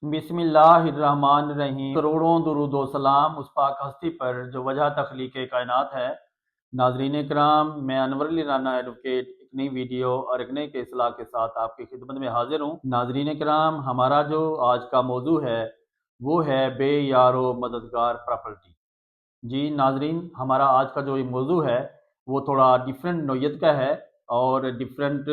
बिस्मिल्लाहिर्रहमानिर्रहीम। करोड़ों दुरूद व सलाम उस पाक हस्ती पर जो वजह तख्लीक कायनात है। नाजरीन कराम, मैं अनवर अली राना एडवोकेट एक नई वीडियो और एक नए केसला के साथ आपकी खिदमत में हाजिर हूँ। नाजरीन कराम, हमारा जो आज का मौजू है वो है बे यारो मददगार प्रॉपर्टी। जी नाजरीन, हमारा आज का जो ये मौजू है वो थोड़ा डिफरेंट नोयत का है और डिफरेंट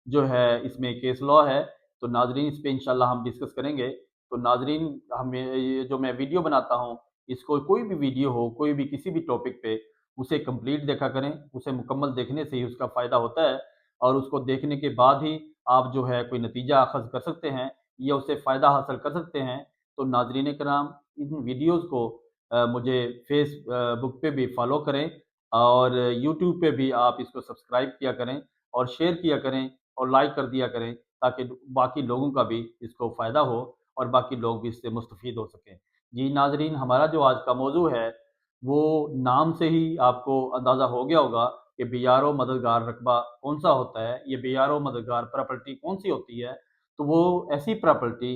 जो है इसमें केस लॉ है। तो नाजरीन, इस पे इंशाल्लाह हम डिस्कस करेंगे। तो नाजरीन, हमें ये जो मैं वीडियो बनाता हूँ, इसको कोई भी वीडियो हो, कोई भी किसी भी टॉपिक पे, उसे कंप्लीट देखा करें। उसे मुकम्मल देखने से ही उसका फ़ायदा होता है और उसको देखने के बाद ही आप जो है कोई नतीजा अखज़ कर सकते हैं या उससे फ़ायदा हासिल कर सकते हैं। तो नाजरीन कराम, इन वीडियोज़ को मुझे फेसबुक पे भी फॉलो करें और यूट्यूब पे भी आप इसको सब्सक्राइब किया करें और शेयर किया करें और लाइक कर दिया करें, ताकि बाकी लोगों का भी इसको फ़ायदा हो और बाकी लोग भी इससे मुस्तफ़ीद हो सकें। जी नाज़रीन, हमारा जो आज का मौजू है वो नाम से ही आपको अंदाज़ा हो गया होगा कि बीआरओ मददगार रकबा कौन सा होता है। ये बीआरओ मददगार प्रॉपर्टी कौन सी होती है? तो वो ऐसी प्रॉपर्टी,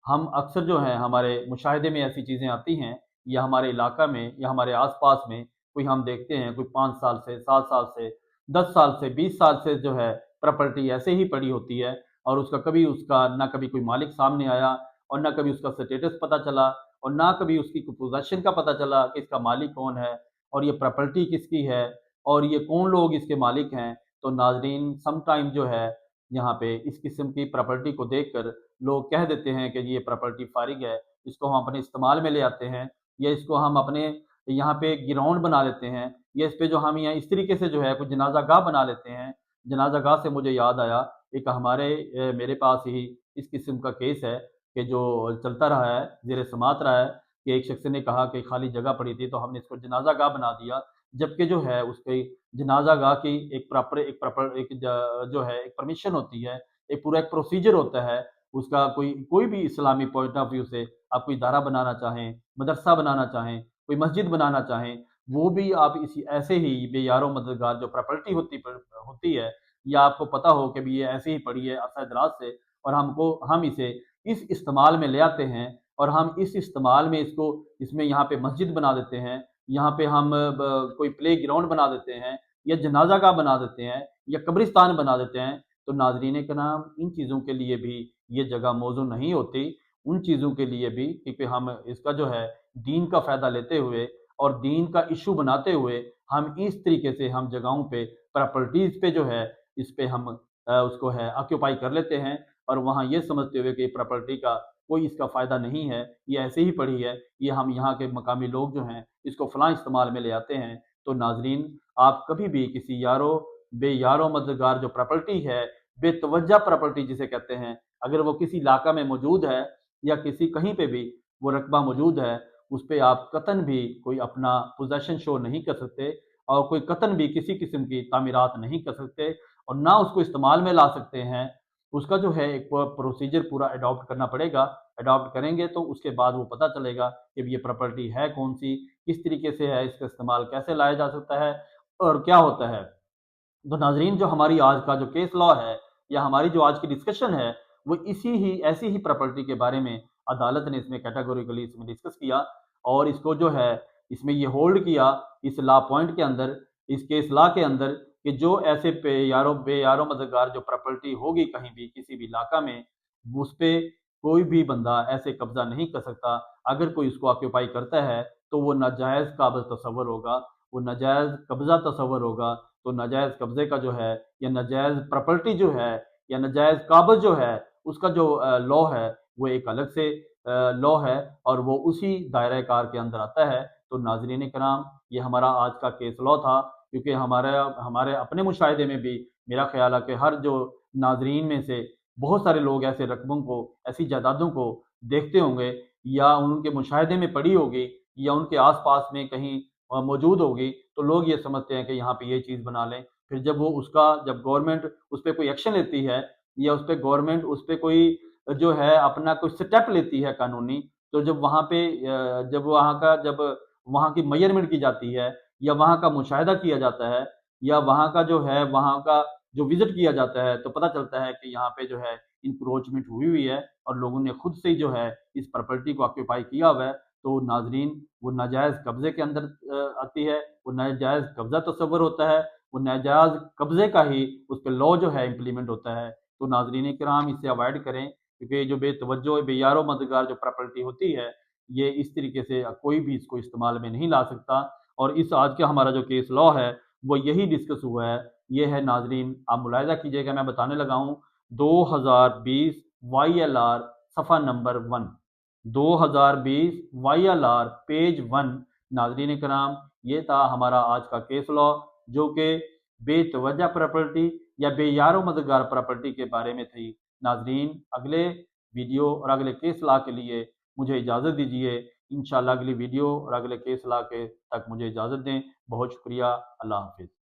हम अक्सर जो है हमारे मुशाहिदे में ऐसी चीज़ें आती हैं या हमारे इलाका में या हमारे आस-पास में कोई हम देखते हैं, कोई 5 साल से, 7 साल से, 10 साल से, 20 साल से जो है प्रॉपर्टी ऐसे ही पड़ी होती है और उसका कभी उसका ना कभी कोई मालिक सामने आया और ना कभी उसका स्टेटस पता चला और ना कभी उसकी पोजीशन का पता चला कि इसका मालिक कौन है और ये प्रॉपर्टी किसकी है और ये कौन लोग इसके मालिक हैं। तो नाज़रीन, सम टाइम जो है यहाँ पे इस किस्म की प्रॉपर्टी को देखकर लोग कह देते हैं कि ये प्रॉपर्टी फारिग है, इसको हम अपने इस्तेमाल में ले आते हैं या इसको हम अपने यहाँ पे ग्राउंड बना लेते हैं या इस पे जो हम यहाँ इस तरीके से जो है कुछ जनाजा गाह बना लेते हैं। जनाजा गाह से मुझे याद आया, एक हमारे मेरे पास ही इस किस्म का केस है कि जो चलता रहा है, ज़ेर समात रहा है कि एक शख्स ने कहा कि खाली जगह पड़ी थी तो हमने इसको जनाजा गाह बना दिया। जबकि जो है उसकी जनाजा गाह की एक जो है एक परमिशन होती है, एक पूरा एक प्रोसीजर होता है। उसका कोई कोई भी इस्लामी पॉइंट ऑफ व्यू से आप कोई इदारा बनाना चाहें, मदरसा बनाना चाहें, कोई मस्जिद बनाना चाहें, वो भी आप इसी ऐसे ही बेयारो मददगार जो प्रॉपर्टी होती है, या आपको पता हो कि भी ये ऐसे ही पड़ी है अरसा दराज से और हम इसे इस इस्तेमाल में ले आते हैं और हम इस इस्तेमाल में इसको इसमें यहाँ पे मस्जिद बना देते हैं, यहाँ पे हम कोई प्ले ग्राउंड बना देते हैं या जनाजा गाह बना देते हैं या कब्रिस्तान बना देते हैं। तो नाजरीन के नाम, इन चीज़ों के लिए भी ये जगह मौजू नहीं होती। उन चीज़ों के लिए भी, क्योंकि हम इसका जो है दीन का फ़ायदा लेते हुए और दीन का इशू बनाते हुए हम इस तरीके से हम जगहों पे प्रॉपर्टीज़ पे जो है इस पे हम उसको है ऑक्यूपाई कर लेते हैं और वहाँ ये समझते हुए कि प्रॉपर्टी का कोई इसका फ़ायदा नहीं है, ये ऐसे ही पड़ी है, ये हम यहाँ के मकामी लोग जो हैं इसको फ़लाँ इस्तेमाल में ले आते हैं। तो नाज़रीन, आप कभी भी किसी बेयारो मददगार जो प्रॉपर्टी है, बेतवज्जा प्रॉपर्टी जिसे कहते हैं, अगर वो किसी इलाका में मौजूद है या किसी कहीं पे भी वो रकबा मौजूद है, उस पे आप कतन भी कोई अपना पोज़ेशन शो नहीं कर सकते और कोई कतन भी किसी किस्म की तामीरात नहीं कर सकते और ना उसको इस्तेमाल में ला सकते हैं। उसका जो है एक प्रोसीजर पूरा अडॉप्ट करना पड़ेगा। अडॉप्ट करेंगे तो उसके बाद वो पता चलेगा कि ये प्रॉपर्टी है कौन-सी, किस तरीके से है, इसका इस्तेमाल कैसे लाया जा सकता है और क्या होता है। तो नाज़रीन, जो हमारी आज का जो केस लॉ है या हमारी जो आज की डिस्कशन है, वो ऐसी ही प्रॉपर्टी के बारे में अदालत ने इसमें कैटेगोरिकली इसमें डिस्कस किया और इसको जो है इसमें ये होल्ड किया इस लॉ पॉइंट के अंदर, इस केस लॉ के अंदर, कि जो ऐसे बेयारो मददगार जो प्रॉपर्टी होगी कहीं भी किसी भी इलाका में, उस पे कोई भी बंदा ऐसे कब्ज़ा नहीं कर सकता। अगर कोई उसको ऑक्यूपाई करता है तो वो नाजायज़ काबिज़ तस्वुर होगा, वो नाजायज़ कब्ज़ा तस्वुर होगा। तो नाजायज़ कब्ज़े का जो है या नाजायज़ प्रॉपर्टी जो है या नाजायज़ काबज़ जो है, उसका जो लॉ है वो एक अलग से लॉ है और वो उसी दायरे कार के अंदर आता है। तो नाज़रीन कराम, ये हमारा आज का केस लॉ था, क्योंकि हमारे अपने मुशाहिदे में भी मेरा ख़्याल है कि हर जो नाज़रीन में से बहुत सारे लोग ऐसे रकबों को, ऐसी जायदादों को देखते होंगे या उनके मुशाहिदे में पड़ी होगी या उनके आस-पास में कहीं मौजूद होगी, तो लोग ये समझते हैं कि यहाँ पे ये चीज़ बना लें। फिर जब गवर्नमेंट उस पे कोई एक्शन लेती है या उस पे कोई जो है अपना कोई स्टेप लेती है कानूनी, तो जब वहाँ की मेज़रमेंट की जाती है या वहाँ का मुशाहिदा किया जाता है या वहाँ का जो है वहाँ का جو وزٹ کیا جاتا ہے تو پتہ چلتا ہے کہ یہاں پہ جو ہے انکروچمنٹ ہوئی ہے اور لوگوں نے خود سے ہی جو ہے اس پراپرٹی کو آکوپائی کیا ہوا ہے، تو ناظرین وہ ناجائز قبضے کے اندر آتی ہے، وہ ناجائز قبضہ تصور ہوتا ہے، وہ ناجائز قبضے کا ہی اس پہ لاء جو ہے امپلیمنٹ ہوتا ہے۔ تو ناظرین کرام اسے اوائڈ کریں، کیونکہ جو بے توجہ بے یار و مددگار جو پراپرٹی ہوتی ہے یہ اس طریقے سے کوئی بھی اس کو استعمال میں نہیں لا سکتا۔ اور اس آج کا ہمارا جو کیس لاء ہے وہ یہی ڈسکس ہوا ہے، یہ ہے ناظرین آپ ملاحظہ کیجئے گا، میں بتانے لگا ہوں 2020 وائی ایل آر صفحہ نمبر 1، 2020 وائی ایل آر پیج 1۔ ناظرین کرام یہ تھا ہمارا آج کا کیس لاء، جو کہ بے توجہ پراپرٹی یا بے یار و مددگار پراپرٹی کے بارے میں تھی۔ ناظرین اگلے ویڈیو اور اگلے کیس لاء کے لیے مجھے اجازت دیجیے، انشاءاللہ اگلی ویڈیو اور اگلے کیس لاء کے تک مجھے اجازت دیں۔ بہت شکریہ، اللہ حافظ۔